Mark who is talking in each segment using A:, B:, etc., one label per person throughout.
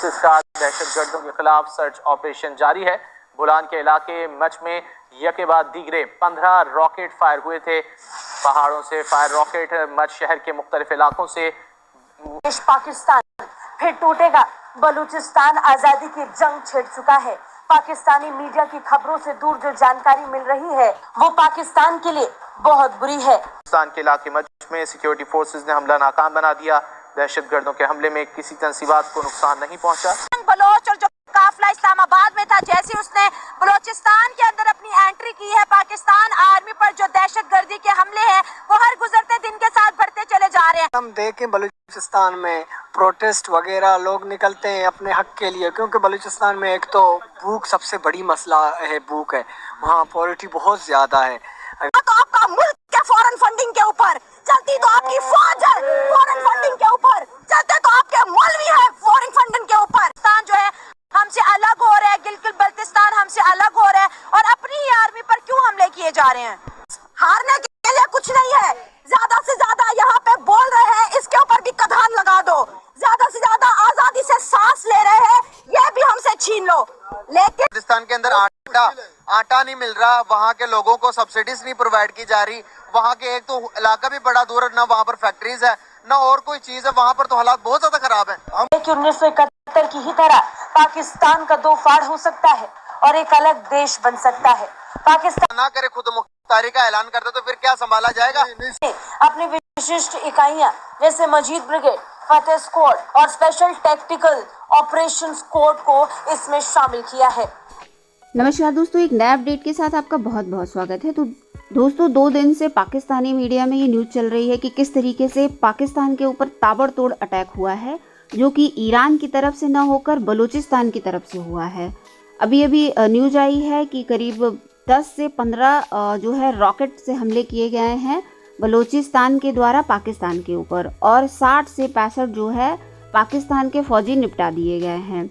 A: Forces کا دہشت گردوں کے خلاف سرچ آپریشن جاری ہے۔ بولان کے علاقے مچ میں یکے بعد دیگرے 15 راکٹ فائر ہوئے تھے۔ پہاڑوں سے فائر راکٹ مچ شہر کے مختلف علاقوں سے۔
B: پاکستان پھر ٹوٹے گا، بلوچستان آزادی کی جنگ چھڑ چکا ہے۔ پاکستانی میڈیا کی خبروں سے دور جو جانکاری مل رہی ہے وہ پاکستان کے لیے بہت بری ہے۔
A: پاکستان کے علاقے مچ میں سیکیورٹی فورسز نے حملہ ناکام بنا دیا۔ دہشت گردوں کے حملے میں کسی تنصیبات کو نقصان نہیں پہنچا۔
B: بلوچ اور جو قافلہ اسلام آباد میں تھا، جیسے اس نے بلوچستان کے اندر اپنی انٹری کی ہے، پاکستان آرمی پر جو دہشت گردی کے حملے ہیں وہ ہر گزرتے دن کے ساتھ بڑھتے چلے جا رہے ہیں۔
C: ہم دیکھیں بلوچستان میں پروٹیسٹ وغیرہ لوگ نکلتے ہیں اپنے حق کے لیے، کیونکہ بلوچستان میں ایک تو بھوک سب سے بڑی مسئلہ ہے، بھوک ہے، وہاں پاورٹی بہت زیادہ ہے۔
B: تو آپ کا ملک ہے فورن فنڈنگ کے اوپر چلتی، تو آپ کی فوج ہے فورن فنڈنگ کے اوپر چلتے، تو آپ کے مولوی ہے فورن فنڈنگ کے اوپر۔ پاکستان جو ہے ہم سے الگ ہو رہا ہے، گلگت بلتستان ہم سے الگ ہو رہا ہے، اور اپنی ہی آرمی پر کیوں حملے کیے جا رہے ہیں؟ ہارنے کے لیے کچھ نہیں ہے، زیادہ سے زیادہ یہاں پہ بول رہے ہیں اس کے اوپر بھی قدغن لگا دو، زیادہ سے زیادہ آزادی سے سانس لے رہے ہیں یہ بھی ہم سے چھین لو، لیکن
D: پاکستان کے اندر آٹا نہیں مل رہا، وہاں کے لوگوں کو سبسڈیز نہیں پرووائڈ کی جا رہی، وہاں کے ایک تو علاقہ بھی بڑا دور ہے، نہ وہاں پر فیکٹریز ہے نہ اور کوئی چیز ہے، وہاں پر تو حالات بہت زیادہ خراب ہیں۔
B: 1971 کی ہی طرح پاکستان کا دو فاڑ ہو سکتا ہے اور ایک الگ دیش بن سکتا ہے۔ پاکستان
D: نہ کرے خود مختاری کا اعلان کرتے تو پھر کیا سنبھالا جائے گا؟
B: اپنی وششٹ اکائیاں جیسے مجید بریگیڈ، فتح اسکواڈ اور اسپیشل ٹیکٹیکل آپریشن اسکواڈ کو اس میں شامل کیا ہے۔
E: نمسکار دوستوں، ایک نئے اپڈیٹ کے ساتھ آپ کا بہت بہت سواگت ہے۔ تو دوستوں، 2 دن سے پاکستانی میڈیا میں یہ نیوز چل رہی ہے کہ کس طریقے سے پاکستان کے اوپر تابڑ توڑ اٹیک ہوا ہے، جو کہ ایران کی طرف سے نہ ہو کر بلوچستان کی طرف سے ہوا ہے۔ ابھی نیوز آئی ہے کہ قریب 10 سے 15 جو ہے راکٹ سے حملے کیے گئے ہیں بلوچستان کے دوارا پاکستان کے اوپر، اور 60 سے 65 جو ہے پاکستان کے فوجی نپٹا دیے گئے ہیں۔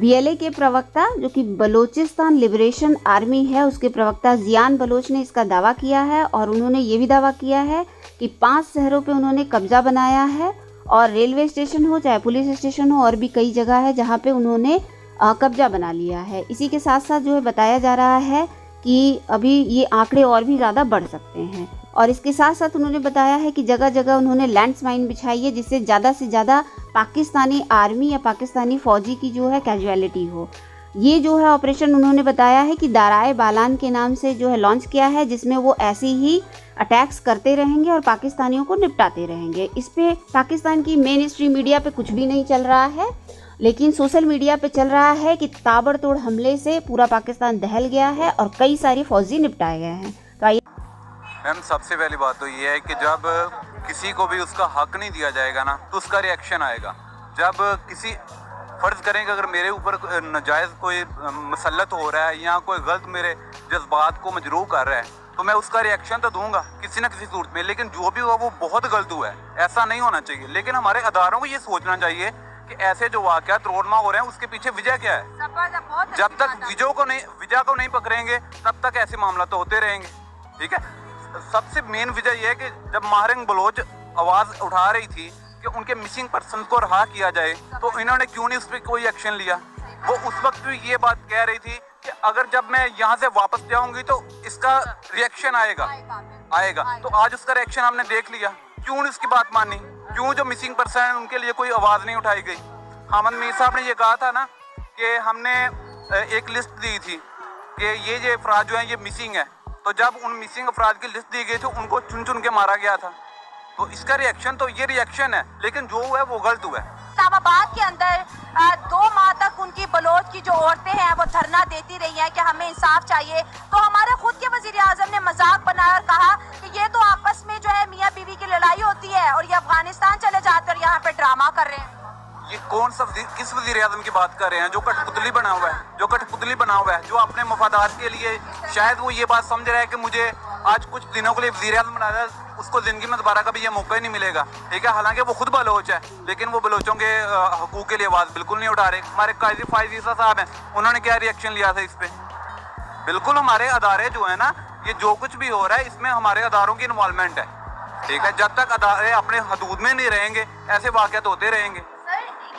E: BLA کے پروکتا جو کہ بلوچستان لبریشن آرمی ہے، اس کے پروکتا زیان بلوچ نے اس کا دعویٰ کیا ہے، اور انہوں نے یہ بھی دعویٰ کیا ہے کہ 5 شہروں پہ انہوں نے قبضہ بنایا ہے، اور ریلوے اسٹیشن ہو چاہے پولیس اسٹیشن ہو، اور بھی کئی جگہ ہے جہاں پہ انہوں نے قبضہ بنا لیا ہے۔ اسی کے ساتھ ساتھ جو ہے بتایا جا رہا ہے کہ ابھی یہ آنکڑے اور بھی زیادہ بڑھ سکتے ہیں، اور اس کے ساتھ ساتھ انہوں نے بتایا ہے کہ جگہ جگہ انہوں نے لینڈ مائن بچھائی ہے، جس سے زیادہ پاکستانی آرمی یا پاکستانی فوجی کی جو ہے کیجویلٹی ہو۔ یہ جو ہے آپریشن انہوں نے بتایا ہے کہ دارائے بالان کے نام سے جو ہے لانچ کیا ہے، جس میں وہ ایسے ہی اٹیکس کرتے رہیں گے اور پاکستانیوں کو نپٹاتے رہیں گے۔ اس پہ پاکستان کی مین اسٹریم میڈیا پہ کچھ بھی نہیں چل رہا ہے، لیکن سوشل میڈیا پہ چل رہا ہے کہ تابڑ توڑ حملے سے پورا پاکستان دہل گیا ہے اور کئی ساری فوجی نپٹائے گئے ہیں۔ تو آئیے
F: میم، سب سے پہلی بات تو یہ ہے کہ جب کسی کو بھی اس کا حق نہیں دیا جائے گا نا تو اس کا ری ایکشن آئے گا۔ جب کسی فرض کریں کہ اگر میرے اوپر ناجائز کوئی مسلط ہو رہا ہے یا کوئی غلط میرے جذبات کو مجروح کر رہا ہے تو میں اس کا ری ایکشن تو دوں گا کسی نہ کسی صورت میں، لیکن جو بھی ہوا وہ بہت غلط ہوا ہے، ایسا نہیں ہونا چاہیے۔ لیکن ہمارے اداروں کو یہ سوچنا چاہیے کہ ایسے جو واقعات روڈما ہو رہے ہیں اس کے پیچھے وجہ کیا ہے۔ جب تک وجہ کو نہیں پکڑیں گے تب تک ایسے معاملات تو ہوتے رہیں گے، ٹھیک ہے۔ سب سے مین وجہ یہ ہے کہ جب ماہرنگ بلوچ آواز اٹھا رہی تھی کہ ان کے مسنگ پرسنز کو رہا کیا جائے تو انہوں نے کیوں نہیں اس پہ کوئی ایکشن لیا؟ وہ اس وقت بھی یہ بات کہہ رہی تھی کہ اگر جب میں یہاں سے واپس جاؤں گی تو اس کا ری ایکشن آئے گا، تو آج اس کا ری ایکشن ہم نے دیکھ لیا۔ کیوں اس کی بات مانی؟ کیوں جو مسنگ پرسن ہیں ان کے لیے کوئی آواز نہیں اٹھائی گئی؟ حامد میر صاحب نے یہ کہا تھا نا کہ ہم نے ایک لسٹ دی تھی کہ یہ افراد جو ہیں یہ مسنگ ہے، تو جب ان مسنگ افراد کی لسٹ دی گئی تھی ان کو چن کے مارا گیا تھا، تو اس کا ری ایکشن تو یہ ری ایکشن ہے، لیکن جو ہوا ہے وہ غلط ہوا ہے۔
B: اسلام آباد کے اندر 2 ماہ تک ان کی بلوچ کی جو عورتیں ہیں وہ دھرنا دیتی رہی ہیں کہ ہمیں انصاف چاہیے، تو ہمارے خود کے وزیر اعظم نے مذاق بنایا اور کہا کہ یہ تو آپس میں جو ہے میاں بیوی کی لڑائی ہوتی ہے اور یہ افغانستان چلے جاتے اور یہاں پہ ڈرامہ کر رہے ہیں۔
F: یہ کون سا کس وزیر اعظم کی بات کر رہے ہیں جو کٹھ پتلی بنا ہوا ہے، جو اپنے مفادات کے لیے شاید وہ یہ بات سمجھ رہا ہے کہ مجھے آج کچھ دنوں کے لیے وزیر اعظم بنایا، اس کو زندگی میں دوبارہ کبھی یہ موقع ہی نہیں ملے گا، ٹھیک ہے۔ حالانکہ وہ خود بلوچ ہے لیکن وہ بلوچوں کے حقوق کے لیے آواز بالکل نہیں اٹھا رہے۔ ہمارے قاضی فائز عیسیٰ صاحب ہیں، انہوں نے کیا ری ایکشن لیا تھا اس پہ؟ بالکل ہمارے ادارے جو ہیں نا، یہ جو کچھ بھی ہو رہا ہے اس میں ہمارے اداروں کی انوالومنٹ ہے، ٹھیک ہے۔ جب تک ادارے اپنے حدود میں نہیں رہیں گے ایسے واقعات ہوتے رہیں گے۔